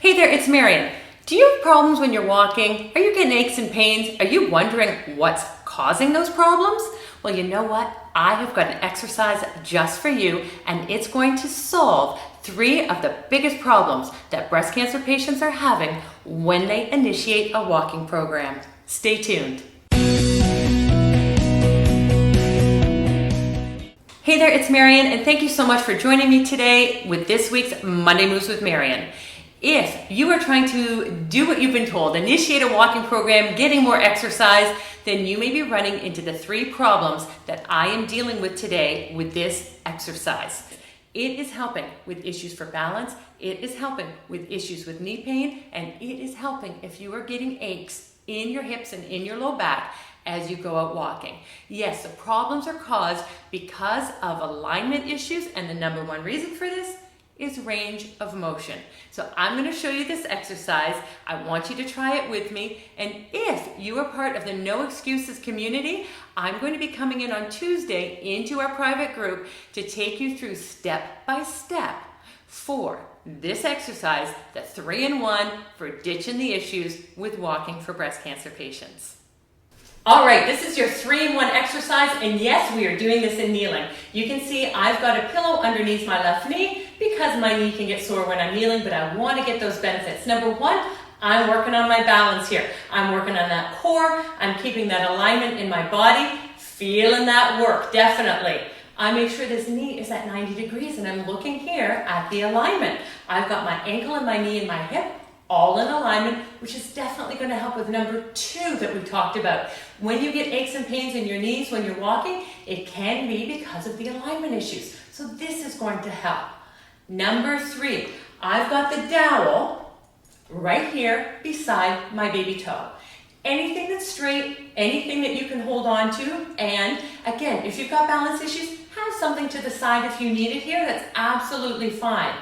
Hey there, it's Marian. Do you have problems when you're walking? Are you getting aches and pains? Are you wondering what's causing those problems? Well, you know what? I have got an exercise just for you, and it's going to solve 3 of the biggest problems that breast cancer patients are having when they initiate a walking program. Stay tuned. Hey there, it's Marian, and thank you so much for joining me today with this week's Monday Moves with Marian. If you are trying to do what you've been told, initiate a walking program, getting more exercise, then you may be running into the 3 problems that I am dealing with today with this exercise. It is helping with issues for balance, it is helping with issues with knee pain, and it is helping if you are getting aches in your hips and in your low back as you go out walking. Yes, the problems are caused because of alignment issues, and the number 1 reason for this is range of motion. So I'm going to show you this exercise. I want you to try it with me. And if you are part of the No Excuses community, I'm going to be coming in on Tuesday into our private group to take you through step by step for this exercise, the 3-in-1 for ditching the issues with walking for breast cancer patients. All right, this is your 3-in-1 exercise, and yes, we are doing this in kneeling. You can see I've got a pillow underneath my left knee because my knee can get sore when I'm kneeling, but I want to get those benefits. Number 1, I'm working on my balance here. I'm working on that core. I'm keeping that alignment in my body, feeling that work, definitely. I make sure this knee is at 90 degrees, and I'm looking here at the alignment. I've got my ankle and my knee and my hip all in alignment, which is definitely going to help with number 2 that we talked about. When you get aches and pains in your knees when you're walking, it can be because of the alignment issues. So this is going to help. Number 3, I've got the dowel right here beside my baby toe. Anything that's straight, anything that you can hold on to, and again, if you've got balance issues, have something to the side if you need it here, that's absolutely fine.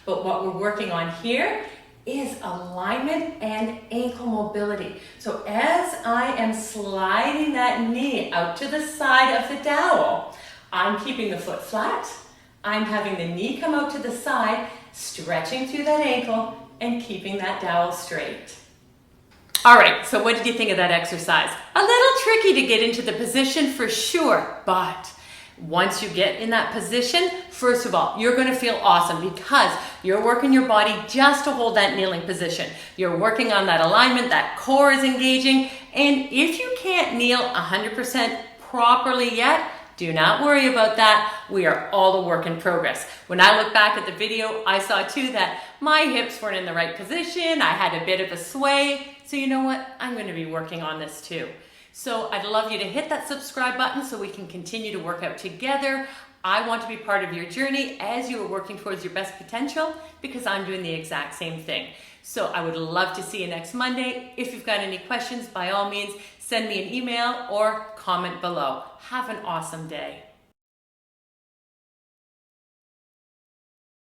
But what we're working on here is alignment and ankle mobility. So as I am sliding that knee out to the side of the dowel, I'm keeping the foot flat, I'm having the knee come out to the side, stretching through that ankle and keeping that dowel straight. All right, so what did you think of that exercise? A little tricky to get into the position for sure, but once you get in that position, first of all, you're going to feel awesome because you're working your body just to hold that kneeling position. You're working on that alignment, that core is engaging, and if you can't kneel 100% properly yet, do not worry about that. We are all a work in progress. When I look back at the video, I saw too that my hips weren't in the right position. I had a bit of a sway. So you know what? I'm going to be working on this too. So I'd love you to hit that subscribe button so we can continue to work out together. I want to be part of your journey as you are working towards your best potential because I'm doing the exact same thing. So I would love to see you next Monday. If you've got any questions, by all means, send me an email or comment below. Have an awesome day.